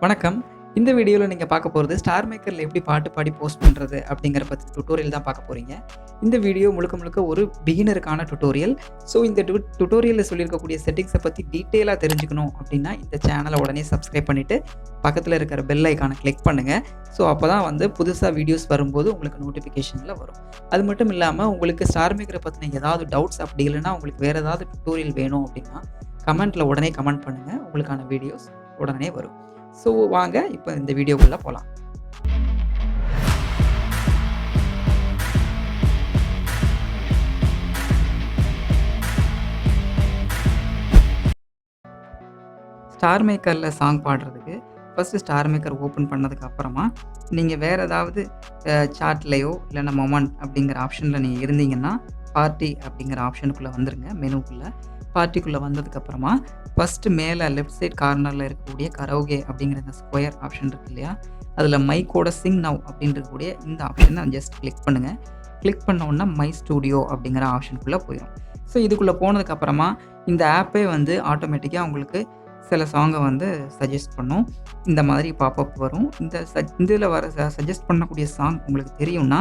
வணக்கம். இந்த வீடியோல நீங்க பார்க்க போறது ஸ்டார்மேக்கர்ல எப்படி பாட்டு பாடி போஸ்ட் பண்றது அப்படிங்கிற பத்தி டுட்டோரியல் தான் பார்க்க போறீங்க. இந்த வீடியோ முழுக்க முழுக்க ஒரு பிகினருக்கான டுட்டோரியல். ஸோ இந்த டுட்டோரியல்ல சொல்லியிருக்கக்கூடிய செட்டிங்ஸை பத்தி டீட்டெயிலா தெரிஞ்சுக்கணும் அப்படின்னா இந்த சேனலை உடனே சப்ஸ்கிரைப் பண்ணிட்டு பக்கத்துல இருக்கிற பெல் ஐகானை கிளிக் பண்ணுங்க. ஸோ அப்பதான் வந்து புதுசா வீடியோஸ் வரும்போது உங்களுக்கு நோட்டிஃபிகேஷன்ல வரும். அது மட்டும் இல்லாம உங்களுக்கு ஸ்டார்மேக்கரை பத்தின ஏதாவது டவுட்ஸ் அப்படி இல்லைன்னா உங்களுக்கு வேற ஏதாவது டுட்டோரியல் வேணும் அப்படின்னா கமெண்ட்ல உடனே கமெண்ட் பண்ணுங்க. உங்களுக்கான வீடியோஸ் உடனே வரும். ஸோ வாங்க இப்போ இந்த வீடியோக்குள்ளே போகலாம். ஸ்டார்மேக்கரில் சாங் பாடுறதுக்கு ஃபஸ்ட்டு ஸ்டார்மேக்கர் ஓப்பன் பண்ணதுக்கு அப்புறமா நீங்கள் வேறு ஏதாவது சாட்லேயோ இல்லைன்னா மொமெண்ட் அப்படிங்கிற ஆப்ஷனில் நீங்கள் இருந்தீங்கன்னா பார்ட்டி அப்படிங்கிற ஆப்ஷனுக்குள்ளே வந்துடுங்க. மெனுக்குள்ளே பார்ட்டிக்குள்ளே வந்ததுக்கப்புறமா ஃபஸ்ட்டு மேலே லெஃப்ட் சைட் கார்னரில் இருக்கக்கூடிய கரோகே அப்படிங்கிற இந்த ஸ்கொயர் ஆப்ஷன் இருக்குது இல்லையா, அதில் மைக்கோட சிங் நவ் அப்படின்னு இருக்கக்கூடிய இந்த ஆப்ஷனை ஜஸ்ட் கிளிக் பண்ணுங்கள். கிளிக் பண்ணோன்னா மை ஸ்டூடியோ அப்படிங்கிற ஆப்ஷனுக்குள்ளே போயிடும். ஸோ இதுக்குள்ளே போனதுக்கப்புறமா இந்த ஆப்பே வந்து ஆட்டோமேட்டிக்காக உங்களுக்கு சில சாங்கை வந்து சஜஸ்ட் பண்ணும். இந்த மாதிரி பாப்அப் வரும். இதில் வர சஜஸ்ட் பண்ணக்கூடிய சாங் உங்களுக்கு தெரியும்னா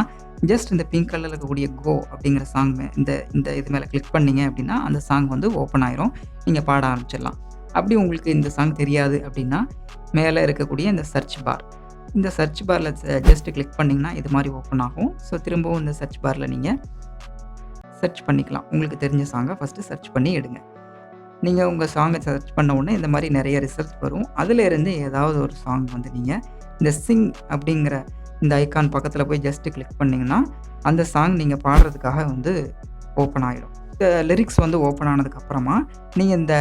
ஜஸ்ட் இந்த பிங்க் கலரில் இருக்கக்கூடிய கோ அப்படிங்கிற சாங் இந்த இது மேலே கிளிக் பண்ணிங்க அப்படின்னா அந்த சாங் வந்து ஓப்பன் ஆயிரும். நீங்கள் பாட ஆரம்பிச்சிடலாம். அப்படி உங்களுக்கு இந்த சாங் தெரியாது அப்படின்னா மேலே இருக்கக்கூடிய இந்த சர்ச் பாரில் ஜஸ்ட் கிளிக் பண்ணிங்கன்னா இது மாதிரி ஓப்பன் ஆகும். ஸோ திரும்பவும் இந்த சர்ச் பாரில் நீங்கள் சர்ச் பண்ணிக்கலாம். உங்களுக்கு தெரிஞ்ச சாங்கை ஃபஸ்ட்டு சர்ச் பண்ணி எடுங்க. நீங்கள் உங்கள் சாங்கை சர்ச் பண்ண உடனே இந்த மாதிரி நிறைய ரிசல்ட்ஸ் வரும். அதிலேருந்து ஏதாவது ஒரு சாங் வந்து நீங்கள் இந்த சிங் அப்படிங்கிற இந்த ஐக்கான் பக்கத்தில் போய் ஜஸ்ட்டு கிளிக் பண்ணிங்கன்னா அந்த சாங் நீங்கள் பாடுறதுக்காக வந்து ஓப்பன் ஆகிடும். இந்த லிரிக்ஸ் வந்து ஓப்பன் ஆனதுக்கப்புறமா நீங்கள் இந்த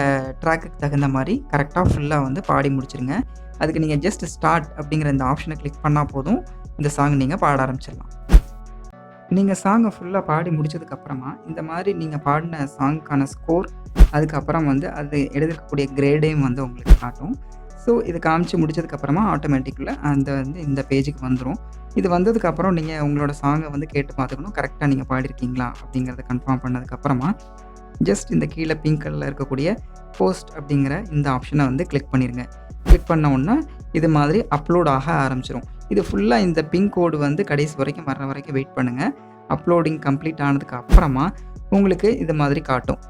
ட்ராக்குக்கு தகுந்த மாதிரி கரெக்டாக ஃபுல்லாக வந்து பாடி முடிச்சிருங்க. அதுக்கு நீங்கள் ஜஸ்ட் ஸ்டார்ட் அப்படிங்கிற இந்த ஆப்ஷனை கிளிக் பண்ணால் போதும், இந்த சாங் நீங்கள் பாட ஆரம்பிச்சிடலாம். நீங்கள் சாங்கை ஃபுல்லாக பாடி முடிச்சதுக்கப்புறமா இந்த மாதிரி நீங்கள் பாடின சாங்க்கான ஸ்கோர், அதுக்கப்புறம் வந்து அது எடுத்துக்கக்கூடிய கிரேடையும் வந்து உங்களுக்கு காட்டும். ஸோ இது காமிச்சு முடிச்சதுக்கப்புறமா ஆட்டோமேட்டிக்கில் அந்த வந்து இந்த பேஜுக்கு வந்துடும். இது வந்ததுக்கப்புறம் நீங்கள் உங்களோட சாங்கை வந்து கேட்டு பார்த்துக்கணும், கரெக்டாக நீங்கள் பாடிருக்கீங்களா அப்படிங்கிறத கன்ஃபார்ம் பண்ணதுக்கப்புறமா ஜஸ்ட் இந்த கீழே பிங்க் கலரில் இருக்கக்கூடிய போஸ்ட் அப்படிங்கிற இந்த ஆப்ஷனை வந்து கிளிக் பண்ணிடுங்க. கிளிக் பண்ண உடனே இது மாதிரி அப்லோட் ஆக ஆரம்பிச்சிடும். இது ஃபுல்லாக இந்த பின் கோடு வந்து கடைசி வரைக்கும் வர்ற வரைக்கும் வெயிட் பண்ணுங்கள். அப்லோடிங் கம்ப்ளீட் ஆனதுக்கு அப்புறமா உங்களுக்கு இது மாதிரி காட்டும்.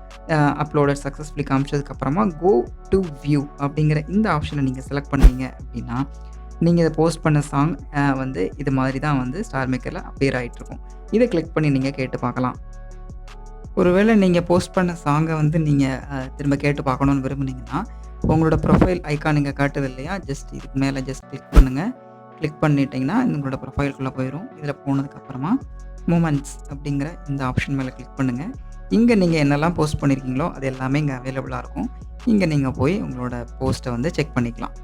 அப்லோடட் சக்ஸஸ்ஃபுல்லி காமிச்சதுக்கப்புறமா கோ டு வியூ அப்படிங்கிற இந்த ஆப்ஷனை நீங்கள் செலக்ட் பண்ணீங்க அப்படின்னா நீங்கள் இதை போஸ்ட் பண்ண சாங் வந்து இது மாதிரி தான் வந்து ஸ்டார்மேக்கரில் அப்பியர் ஆகிட்ருக்கும். இதை கிளிக் பண்ணி நீங்கள் கேட்டு பார்க்கலாம். ஒருவேளை நீங்கள் போஸ்ட் பண்ண சாங்கை வந்து நீங்கள் திரும்ப கேட்டு பார்க்கணுன்னு விரும்புனீங்கன்னா உங்களோட ப்ரொஃபைல் ஐக்கான் நீங்கள் காட்டுது இல்லையா, ஜஸ்ட் இதுக்கு மேலே ஜஸ்ட் கிளிக் பண்ணுங்கள். கிளிக் பண்ணிட்டீங்கன்னா உங்களோட ப்ரொஃபைலுக்குள்ளே போயிடும். இதில் போனதுக்கப்புறமா மூமெண்ட்ஸ் அப்படிங்கிற இந்த ஆப்ஷன் மேலே கிளிக் பண்ணுங்கள். இங்கே நீங்கள் என்னெல்லாம் போஸ்ட் பண்ணியிருக்கீங்களோ அது எல்லாமே இங்கே அவைலபிளாக இருக்கும். இங்கே நீங்கள் போய் உங்களோட போஸ்ட்டை வந்து செக் பண்ணிக்கலாம்.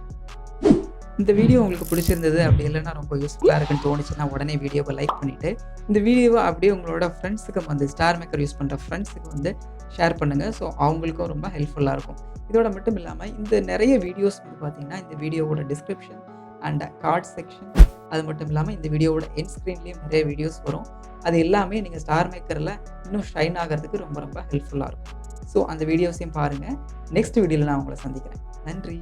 இந்த வீடியோ உங்களுக்கு பிடிச்சிருந்தது அப்படி இல்லைன்னா ரொம்ப யூஸ்ஃபுல்லாக இருக்குன்னு தோணுச்சுன்னா உடனே வீடியோவை லைக் பண்ணிவிட்டு இந்த வீடியோவை அப்படியே உங்களோட ஃப்ரெண்ட்ஸுக்கு வந்து ஸ்டார்மேக்கர் யூஸ் பண்ணுற ஃப்ரெண்ட்ஸுக்கு வந்து ஷேர் பண்ணுங்கள். ஸோ அவங்களுக்கும் ரொம்ப ஹெல்ப்ஃபுல்லாக இருக்கும். இதோட மட்டும் இல்லாமல் இந்த நிறைய வீடியோஸ் வந்து பார்த்திங்கன்னா இந்த வீடியோவோட டிஸ்கிரிப்ஷன் அண்ட் கார்ட் செக்ஷன், அது மட்டும் இல்லாமல் இந்த வீடியோவோட எண்ட் ஸ்க்ரீன்லேயும் நிறைய வீடியோஸ் வரும். அது எல்லாமே நீங்கள் ஸ்டார்மேக்கரில் இன்னும் ஷைன் ஆகிறதுக்கு ரொம்ப ரொம்ப ஹெல்ப்ஃபுல்லாக இருக்கும். ஸோ அந்த வீடியோஸையும் பாருங்கள். நெக்ஸ்ட் வீடியோவில் நான் உங்களை சந்திக்கிறேன். நன்றி.